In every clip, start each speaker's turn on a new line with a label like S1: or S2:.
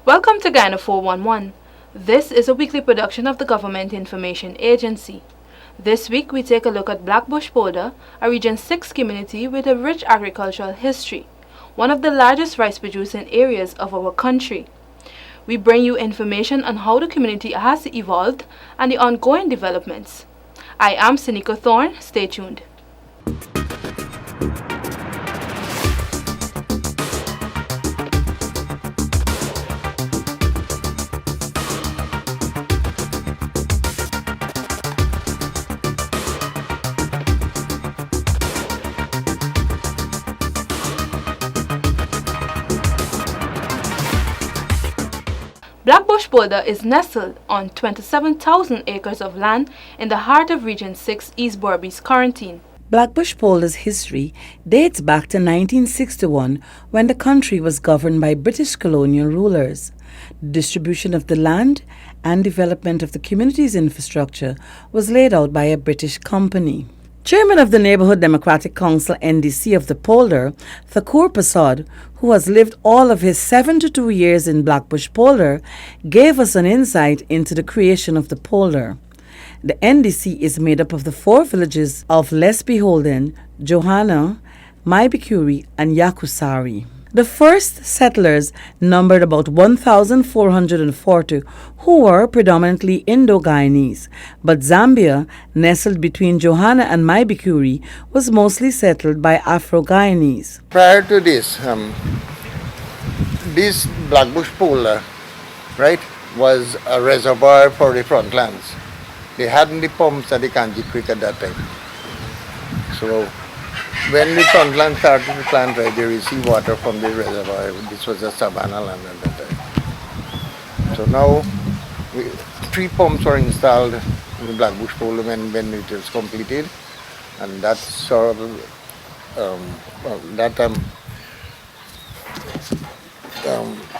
S1: Welcome to Guyana 411. This is a weekly production of the Government Information Agency. This week we take a look at Blackbush Polder, a Region 6 community with a rich agricultural history, one of the largest rice producing areas of our country. We bring you information on how the community has evolved and the ongoing developments. I am Sinika Thorne. Stay tuned. Blackbush Polder is nestled on 27,000 acres of land in the heart of Region 6 East Berbice Quarantine.
S2: Blackbush Polder's history dates back to 1961 when the country was governed by British colonial rulers. The distribution of the land and development of the community's infrastructure was laid out by a British company. Chairman of the Neighborhood Democratic Council NDC of the Polder, Thakur Prasad, who has lived all of his 72 years in Blackbush Polder, gave us an insight into the creation of the Polder. The NDC is made up of the four villages of Les Beholden, Johanna, Maibikuri, and Yakusari. The first settlers numbered about 1,440 who were predominantly Indo-Guyanese, but Zambia, nestled between Johanna and Maibikuri, was mostly settled by Afro-Guyanese.
S3: Prior to this Blackbush Polder, right, was a reservoir for the frontlands. They hadn't the pumps at the Kanji Creek at that time. So when the frontland started to plant, right, they received water from the reservoir. This was a savanna land at that time. So now 3 pumps were installed in the Blackbush Polder when it was completed, and that sort of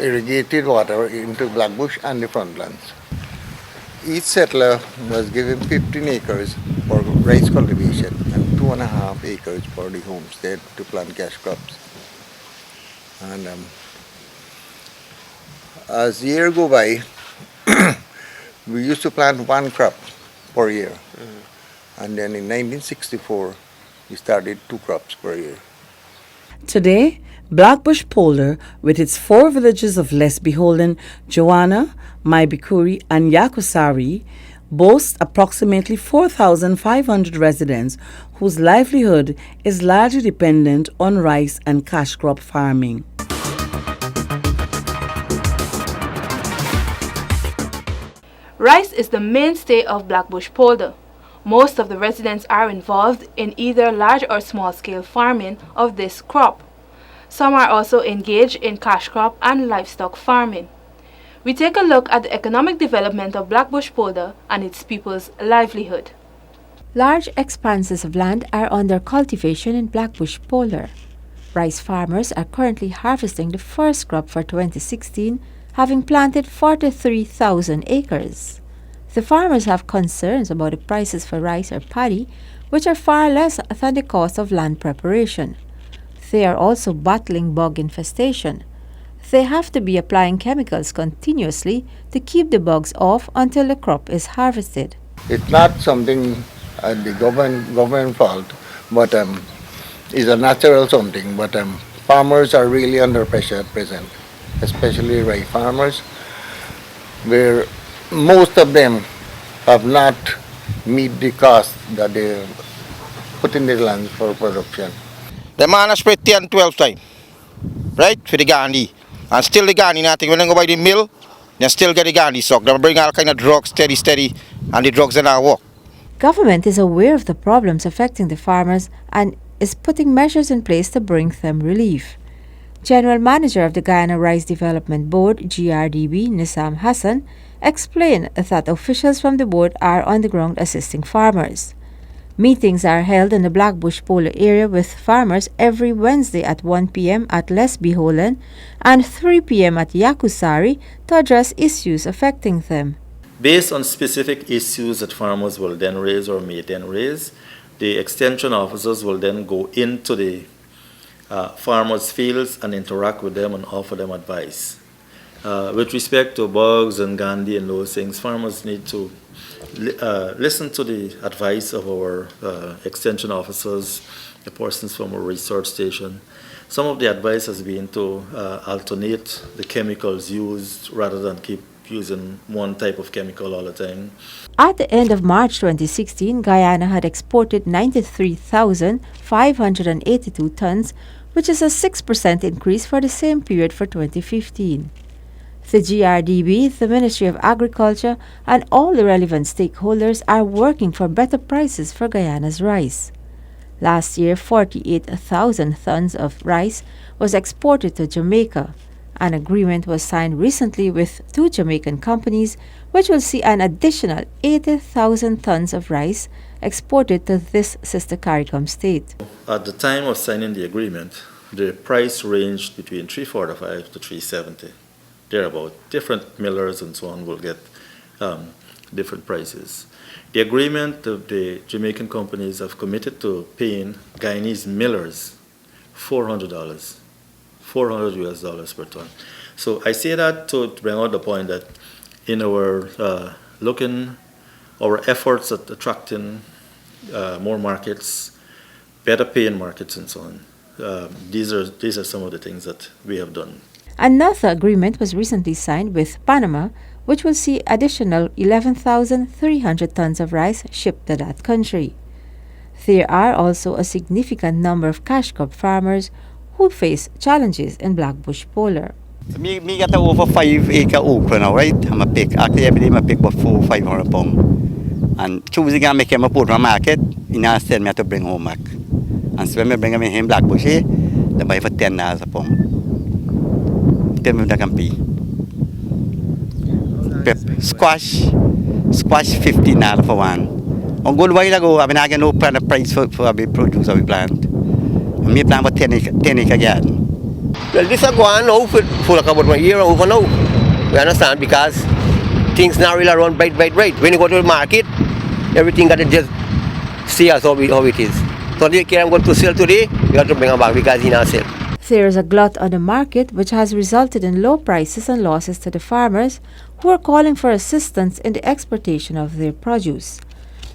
S3: irrigated water into Blackbush and the frontlands. Each settler was given 15 acres for rice cultivation and 2.5 acres for the homestead to plant cash crops. And as years go by, we used to plant 1 crop per year. And then in 1964, we started 2 crops per year.
S2: Today, Blackbush Polder, with its 4 villages of Les Beholden, Johanna, Maibikuri, and Yakusari, boasts approximately 4,500 residents whose livelihood is largely dependent on rice and cash crop farming.
S1: Rice is the mainstay of Blackbush Polder. Most of the residents are involved in either large or small scale farming of this crop. Some are also engaged in cash crop and livestock farming. We take a look at the economic development of Blackbush Polder and its people's livelihood.
S4: Large expanses of land are under cultivation in Blackbush Polder. Rice farmers are currently harvesting the first crop for 2016, having planted 43,000 acres. The farmers have concerns about the prices for rice or paddy, which are far less than the cost of land preparation. They are also battling bug infestation. They have to be applying chemicals continuously to keep the bugs off until the crop is harvested.
S3: It's not something the government fault, but it's a natural something. But farmers are really under pressure at present, especially rice farmers, where most of them have not meet the cost that they put in the land for production.
S5: The man has spread 10, 12 times, right, for the Gandhi. And still the Gandhi, nothing. When they go by the mill, they still get the Gandhi suck. They bring all kind of drugs, steady, and the drugs do not work.
S4: Government is aware of the problems affecting the farmers and is putting measures in place to bring them relief. General Manager of the Guyana Rice Development Board, GRDB, Nissam Hassan, explained that officials from the board are on the ground assisting farmers. Meetings are held in the Blackbush Polder area with farmers every Wednesday at 1 p.m. at Les Beholden and 3 p.m. at Yakusari to address issues affecting them.
S6: Based on specific issues that farmers will then raise or may then raise, the extension officers will then go into the farmers' fields and interact with them and offer them advice. With respect to bugs and Gandhi and those things, farmers need to listen to the advice of our extension officers, the persons from our research station. Some of the advice has been to alternate the chemicals used rather than keep using one type of chemical all the time.
S4: At the end of March 2016, Guyana had exported 93,582 tons, which is a 6% increase for the same period for 2015. The GRDB, the Ministry of Agriculture, and all the relevant stakeholders are working for better prices for Guyana's rice. Last year, 48,000 tons of rice was exported to Jamaica. An agreement was signed recently with 2 Jamaican companies, which will see an additional 80,000 tons of rice exported to this sister CARICOM state.
S6: At the time of signing the agreement, the price ranged between 345 to 370. Thereabout. Different millers and so on will get different prices. The agreement of the Jamaican companies have committed to paying Guyanese millers $400, $400 per ton. So I say that to bring out the point that in our our efforts at attracting more markets, better paying markets and so on, these are some of the things that we have done.
S4: Another agreement was recently signed with Panama, which will see additional 11,300 tons of rice shipped to that country. There are also a significant number of cash crop farmers who face challenges in Blackbush Polar.
S7: Me got over 5-acre open now, right? I'm a pick. Actually, every day I pick about 400-500 pounds. And choosing to make them put on market, in a send me to bring home back. And so when I bring them in Blackbush, they buy for $10 a pound. Squash $15 for one. On good while ago, I mean, I get no plan of price for the produce of the plant. And me plan for 10 acre garden.
S8: Well, this is going on for like about a year over now. We understand because things now really run bright. When you go to the market, everything got to just see us how it is. So they care I'm going to sell today, we have to bring them back because you know sell.
S4: There is a glut on the market which has resulted in low prices and losses to the farmers who are calling for assistance in the exportation of their produce.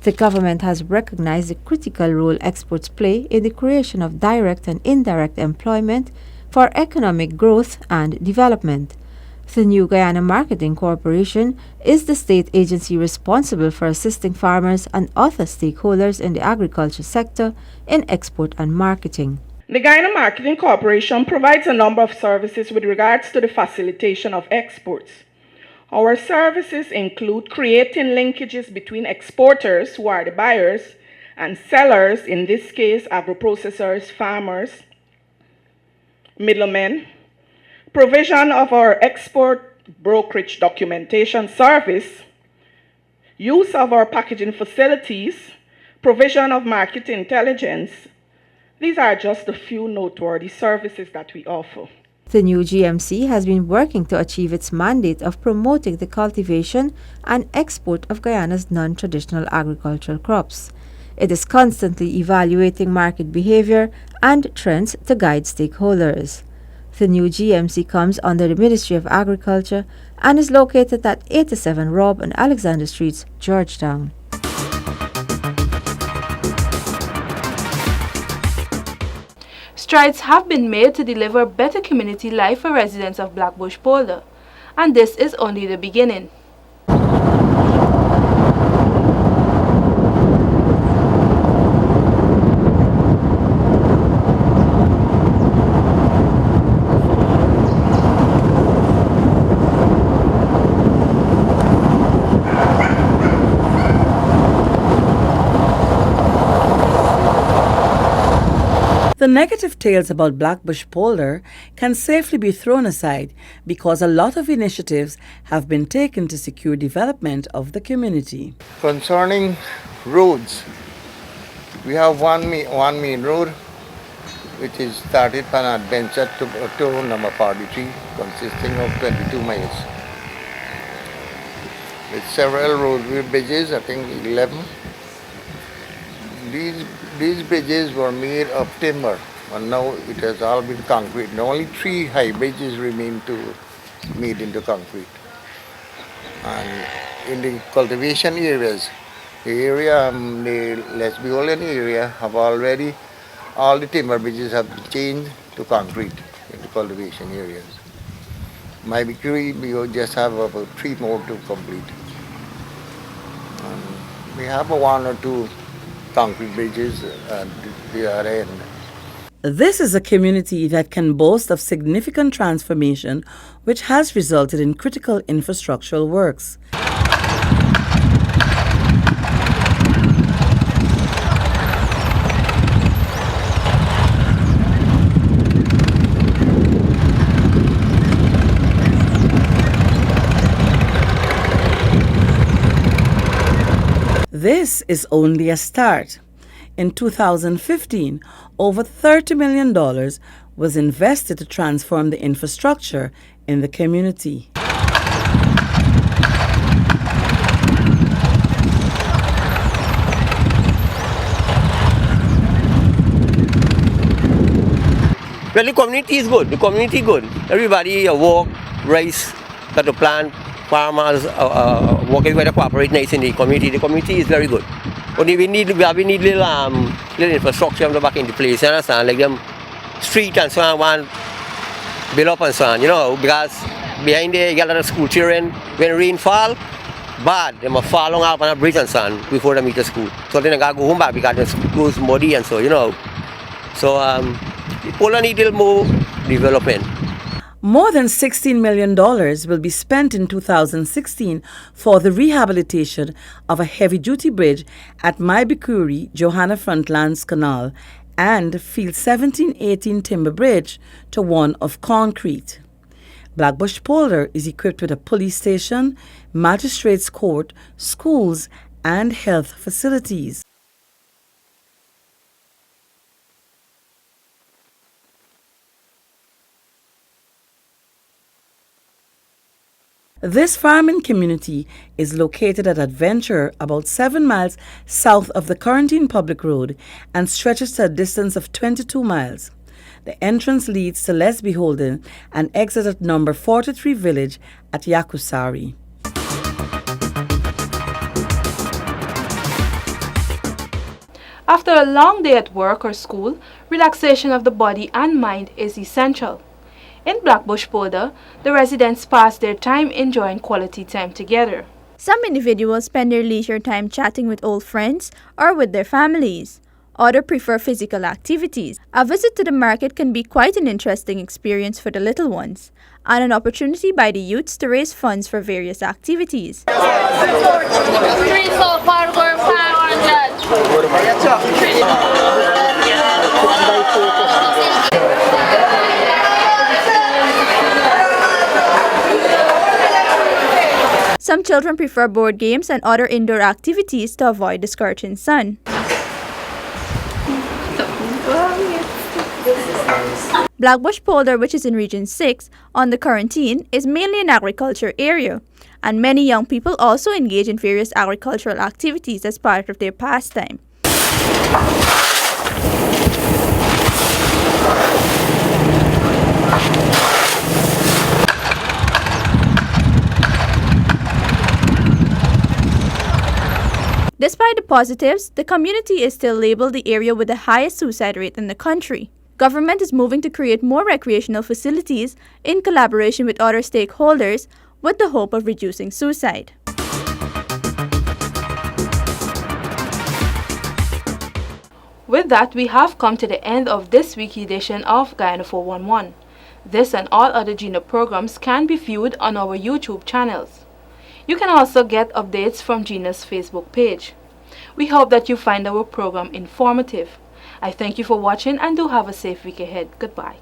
S4: The government has recognized the critical role exports play in the creation of direct and indirect employment for economic growth and development. The New Guyana Marketing Corporation is the state agency responsible for assisting farmers and other stakeholders in the agriculture sector in export and marketing.
S9: The Guyana Marketing Corporation provides a number of services with regards to the facilitation of exports. Our services include creating linkages between exporters, who are the buyers, and sellers, in this case agro-processors, farmers, middlemen, provision of our export brokerage documentation service, use of our packaging facilities, provision of market intelligence. These are just a few noteworthy services that we offer.
S4: The new GMC has been working to achieve its mandate of promoting the cultivation and export of Guyana's non-traditional agricultural crops. It is constantly evaluating market behavior and trends to guide stakeholders. The new GMC comes under the Ministry of Agriculture and is located at 87 Rob and Alexander Streets, Georgetown.
S1: Strides have been made to deliver better community life for residents of Blackbush Polder, and this is only the beginning.
S2: The negative tales about Blackbush Polder can safely be thrown aside because a lot of initiatives have been taken to secure development of the community.
S3: Concerning roads, we have one main road which is started from Adventure to number 43, consisting of 22 miles. With several roadway bridges, I think 11. These bridges were made of timber, and now it has all been concrete. Now only 3 high bridges remain to made into concrete. And in the cultivation areas, the area, the Lesbiolian area, have already, all the timber bridges have been changed to concrete in the cultivation areas. My Victory, we will just have about 3 more to complete. We have one or two concrete bridges at the other end.
S2: This is a community that can boast of significant transformation, which has resulted in critical infrastructural works. This is only a start. In 2015, over $30 million was invested to transform the infrastructure in the community.
S8: Well, the community is good. The community good. Everybody work, race, got to plant, farmers work everybody cooperate nice in the community. The community is very good. Only we need little infrastructure back in the place, you understand? Like them street and so on, one build up and so on, you know, because behind there you got a lot of school children. When rain fall, bad, they must fall up on a bridge and so on before they meet the school. So then they gotta go home back because the school is muddy and so, you know. So Poland need a little more development.
S2: More than $16 million will be spent in 2016 for the rehabilitation of a heavy-duty bridge at Maibikuri, Johanna Frontlands Canal, and Field 1718 Timber Bridge to one of concrete. Blackbush Polder is equipped with a police station, magistrates' court, schools, and health facilities. This farming community is located at Adventure, about 7 miles south of the Quarantine Public Road, and stretches to a distance of 22 miles. The entrance leads to Lesby Holden and exits at number 43 Village at Yakusari.
S1: After a long day at work or school, relaxation of the body and mind is essential. In Blackbush Polder, the residents pass their time enjoying quality time together.
S10: Some individuals spend their leisure time chatting with old friends or with their families. Others prefer physical activities. A visit to the market can be quite an interesting experience for the little ones, and an opportunity by the youths to raise funds for various activities. Some children prefer board games and other indoor activities to avoid the scorching sun. Blackbush Polder, which is in Region 6 on the Quarantine, is mainly an agriculture area, and many young people also engage in various agricultural activities as part of their pastime. Despite the positives, the community is still labeled the area with the highest suicide rate in the country. Government is moving to create more recreational facilities in collaboration with other stakeholders with the hope of reducing suicide.
S1: With that, we have come to the end of this week's edition of Guyana 411. This and all other GINA programs can be viewed on our YouTube channels. You can also get updates from GINA's Facebook page. We hope that you find our program informative. I thank you for watching and do have a safe week ahead. Goodbye.